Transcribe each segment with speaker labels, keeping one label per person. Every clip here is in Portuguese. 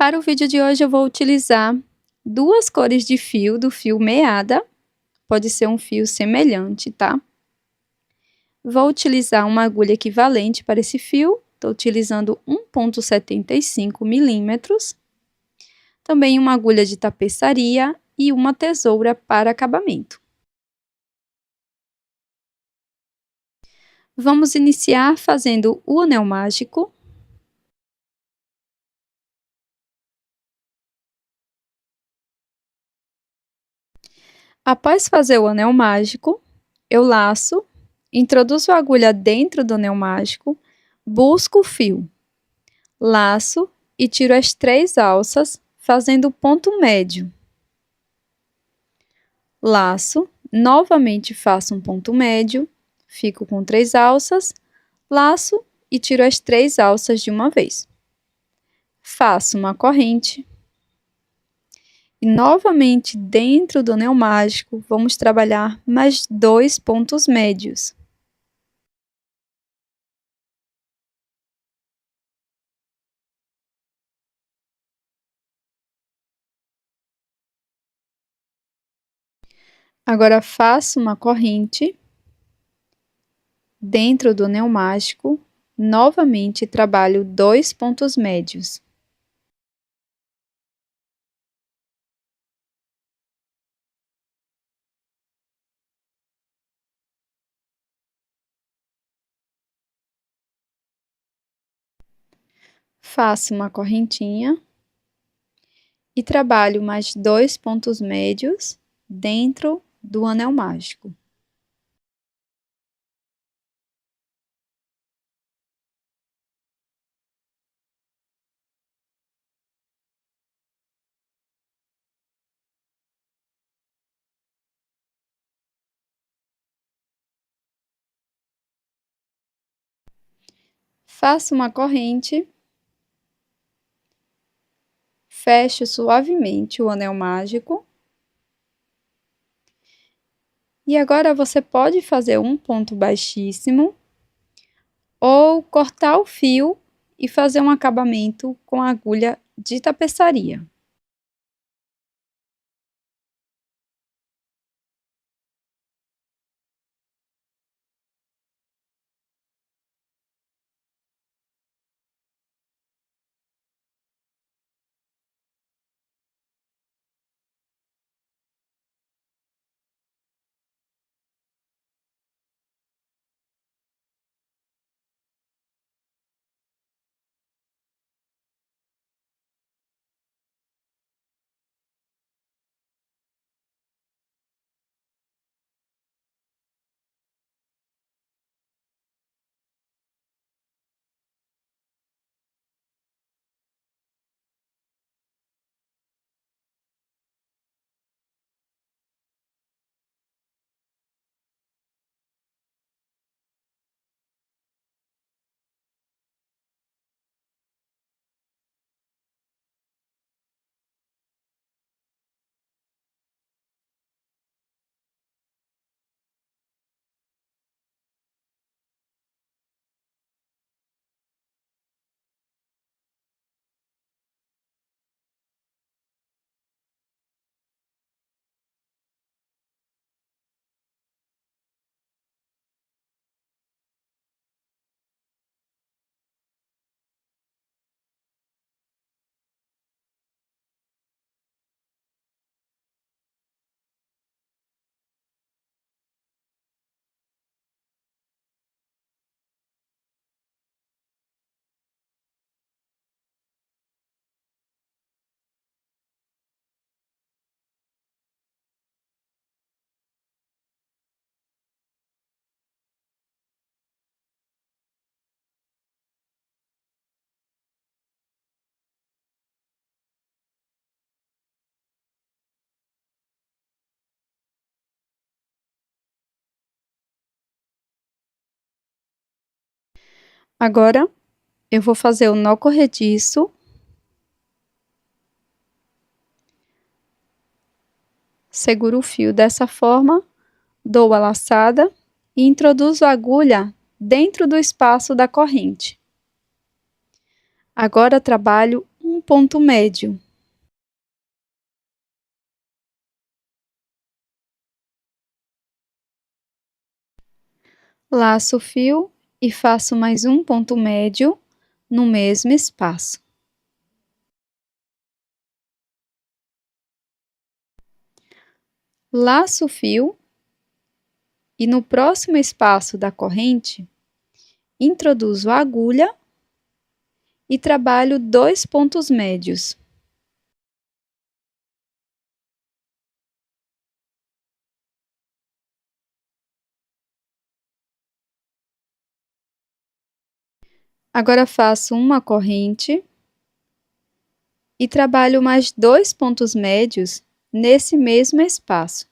Speaker 1: Para o vídeo de hoje eu vou utilizar duas cores de fio, do fio meada, pode ser um fio semelhante, tá? Vou utilizar uma agulha equivalente para esse fio, estou utilizando 1,75 milímetros. Também uma agulha de tapeçaria e uma tesoura para acabamento. Vamos iniciar fazendo o anel mágico. Após fazer o anel mágico, eu laço, introduzo a agulha dentro do anel mágico, busco o fio, laço e tiro as 3 alças, fazendo o ponto médio. Laço, novamente faço um ponto médio, fico com 3 alças, laço e tiro as 3 alças de uma vez. Faço uma corrente. E novamente, dentro do anel mágico, vamos trabalhar mais 2 pontos médios. Agora, faço uma corrente. Dentro do anel mágico, novamente trabalho 2 pontos médios. Faço uma correntinha e trabalho mais 2 pontos médios dentro do anel mágico. Faço uma corrente, fecho suavemente o anel mágico. E agora você pode fazer um ponto baixíssimo ou cortar o fio e fazer um acabamento com a agulha de tapeçaria. Agora, eu vou fazer o nó corrediço. Seguro o fio dessa forma, dou a laçada e introduzo a agulha dentro do espaço da corrente. Agora, trabalho um ponto médio. Laço o fio e faço mais um ponto médio no mesmo espaço. Laço o fio e no próximo espaço da corrente, introduzo a agulha e trabalho 2 pontos médios. Agora faço uma corrente e trabalho mais 2 pontos médios nesse mesmo espaço.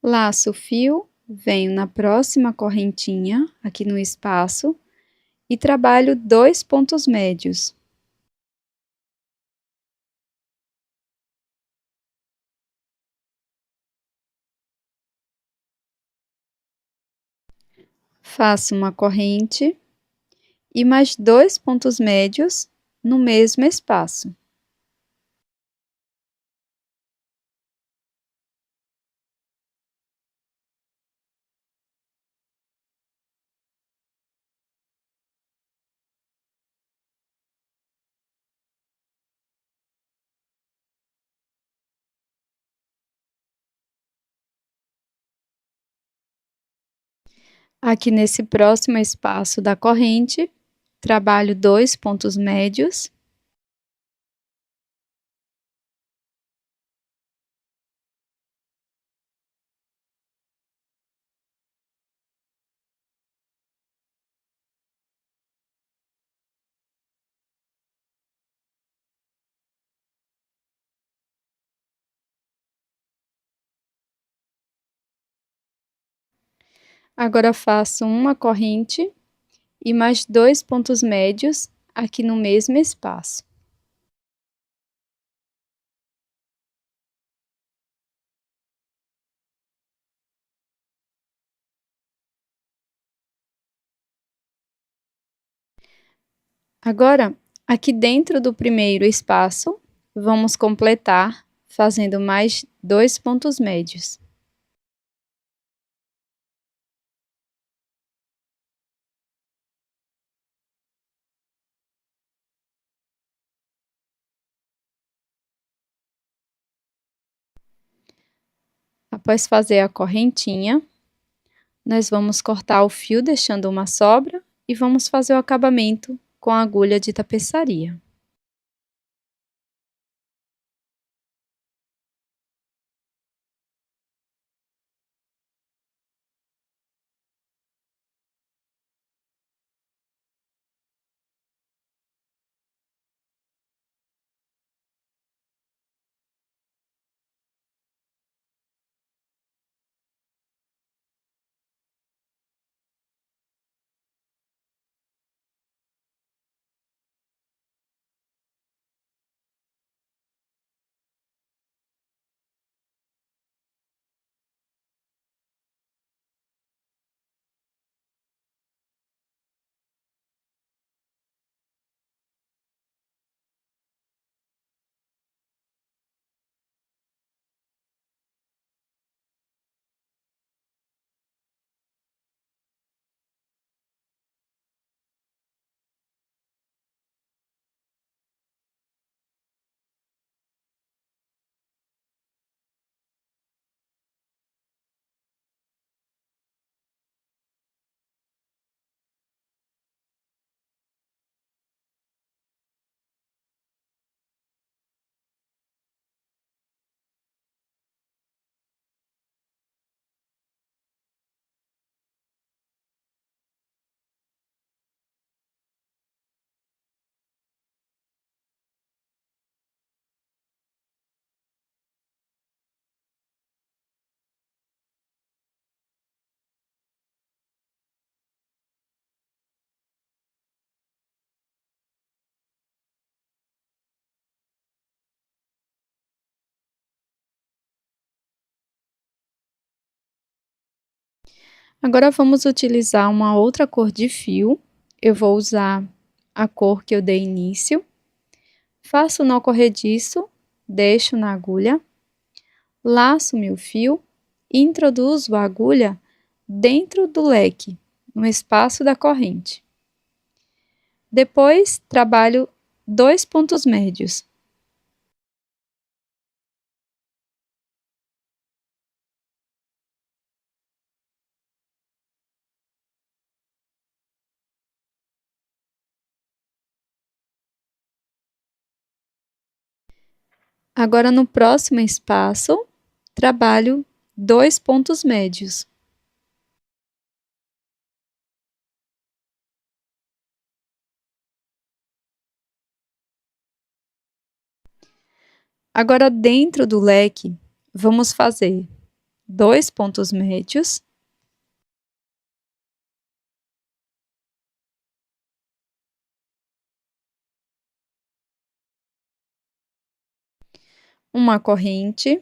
Speaker 1: Laço o fio, venho na próxima correntinha, aqui no espaço, e trabalho 2 pontos médios. Faço uma corrente e mais 2 pontos médios no mesmo espaço. Aqui nesse próximo espaço da corrente, trabalho 2 pontos médios. Agora faço uma corrente e mais 2 pontos médios aqui no mesmo espaço. Agora, aqui dentro do primeiro espaço, vamos completar fazendo mais 2 pontos médios. Após fazer a correntinha, nós vamos cortar o fio deixando uma sobra e vamos fazer o acabamento com a agulha de tapeçaria. Agora vamos utilizar uma outra cor de fio. Eu vou usar a cor que eu dei início. Faço o nó corrediço, deixo na agulha, laço meu fio e introduzo a agulha dentro do leque, no espaço da corrente. Depois, trabalho 2 pontos médios. Agora, no próximo espaço, trabalho 2 pontos médios. Agora, dentro do leque, vamos fazer 2 pontos médios. Uma corrente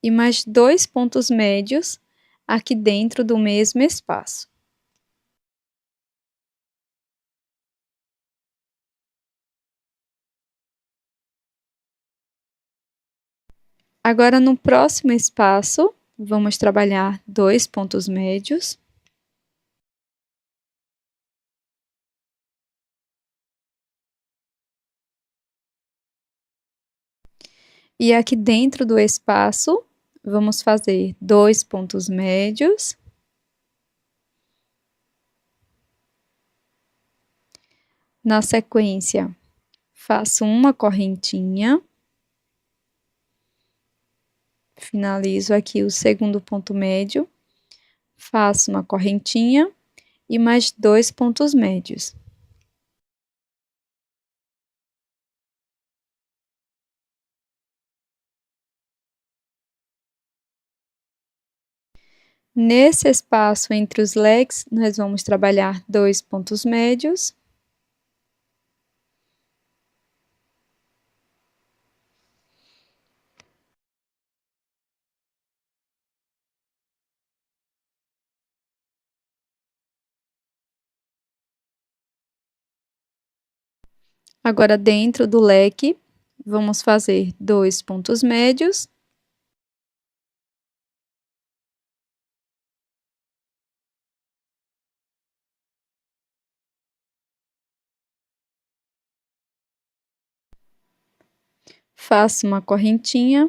Speaker 1: e mais 2 pontos médios aqui dentro do mesmo espaço. Agora, no próximo espaço, vamos trabalhar 2 pontos médios. E aqui dentro do espaço, vamos fazer 2 pontos médios. Na sequência, faço uma correntinha. Finalizo aqui o segundo ponto médio. Faço uma correntinha e mais 2 pontos médios. Nesse espaço entre os leques, nós vamos trabalhar 2 pontos médios. Agora, dentro do leque, vamos fazer 2 pontos médios. Faço uma correntinha,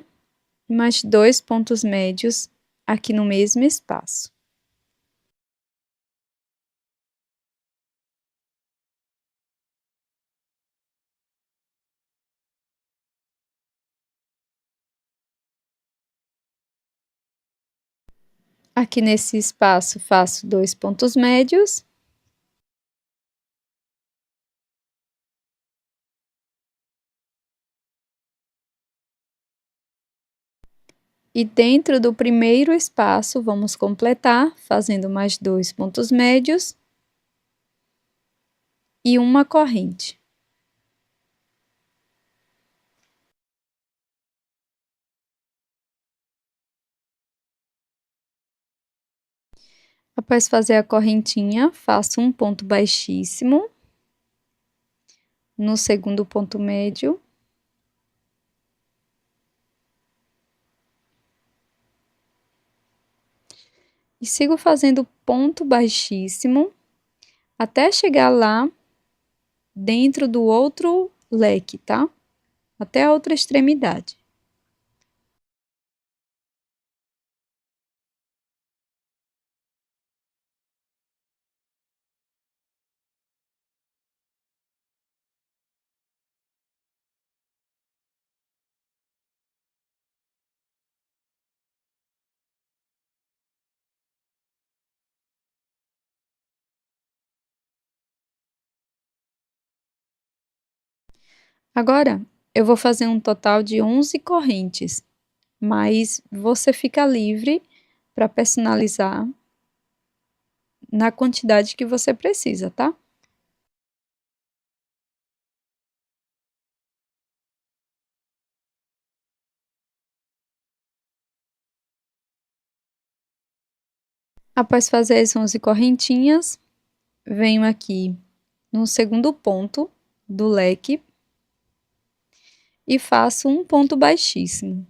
Speaker 1: mais 2 pontos médios aqui no mesmo espaço. Aqui nesse espaço, faço 2 pontos médios. E dentro do primeiro espaço, vamos completar, fazendo mais 2 pontos médios e uma corrente. Após fazer a correntinha, faço um ponto baixíssimo no segundo ponto médio. E sigo fazendo ponto baixíssimo até chegar lá dentro do outro leque, tá? Até a outra extremidade. Agora, eu vou fazer um total de 11 correntes, mas você fica livre para personalizar na quantidade que você precisa, tá? Após fazer as 11 correntinhas, venho aqui no segundo ponto do leque e faço um ponto baixíssimo.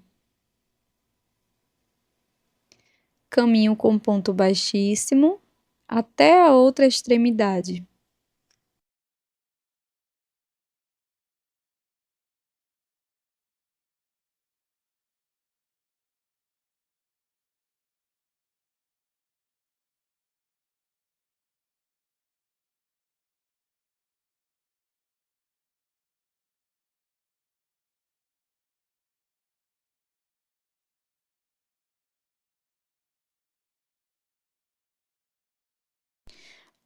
Speaker 1: Caminho com ponto baixíssimo até a outra extremidade.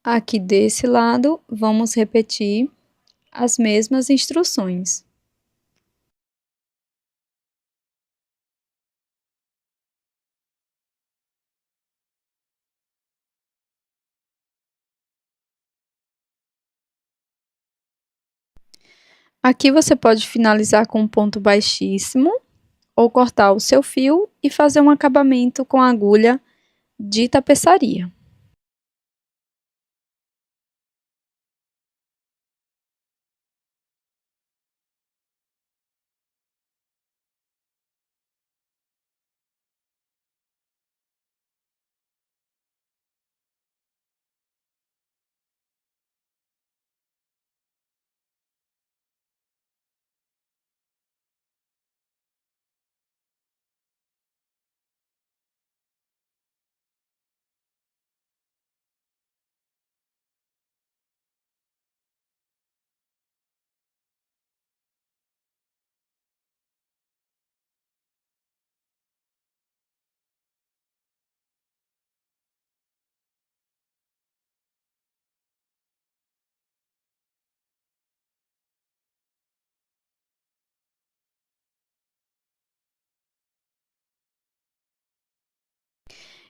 Speaker 1: Aqui desse lado, vamos repetir as mesmas instruções. Aqui você pode finalizar com um ponto baixíssimo ou cortar o seu fio e fazer um acabamento com a agulha de tapeçaria.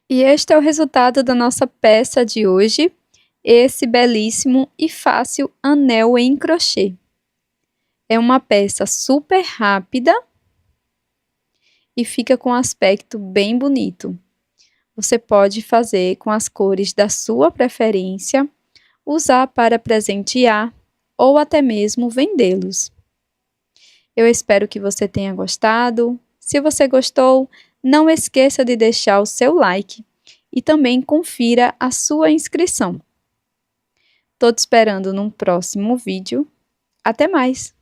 Speaker 1: E este é o resultado da nossa peça de hoje, esse belíssimo e fácil anel em crochê. É uma peça super rápida e fica com um aspecto bem bonito. Você pode fazer com as cores da sua preferência, usar para presentear ou até mesmo vendê-los. Eu espero que você tenha gostado. Se você gostou, não esqueça de deixar o seu like e também confira a sua inscrição. Tô te esperando num próximo vídeo. Até mais!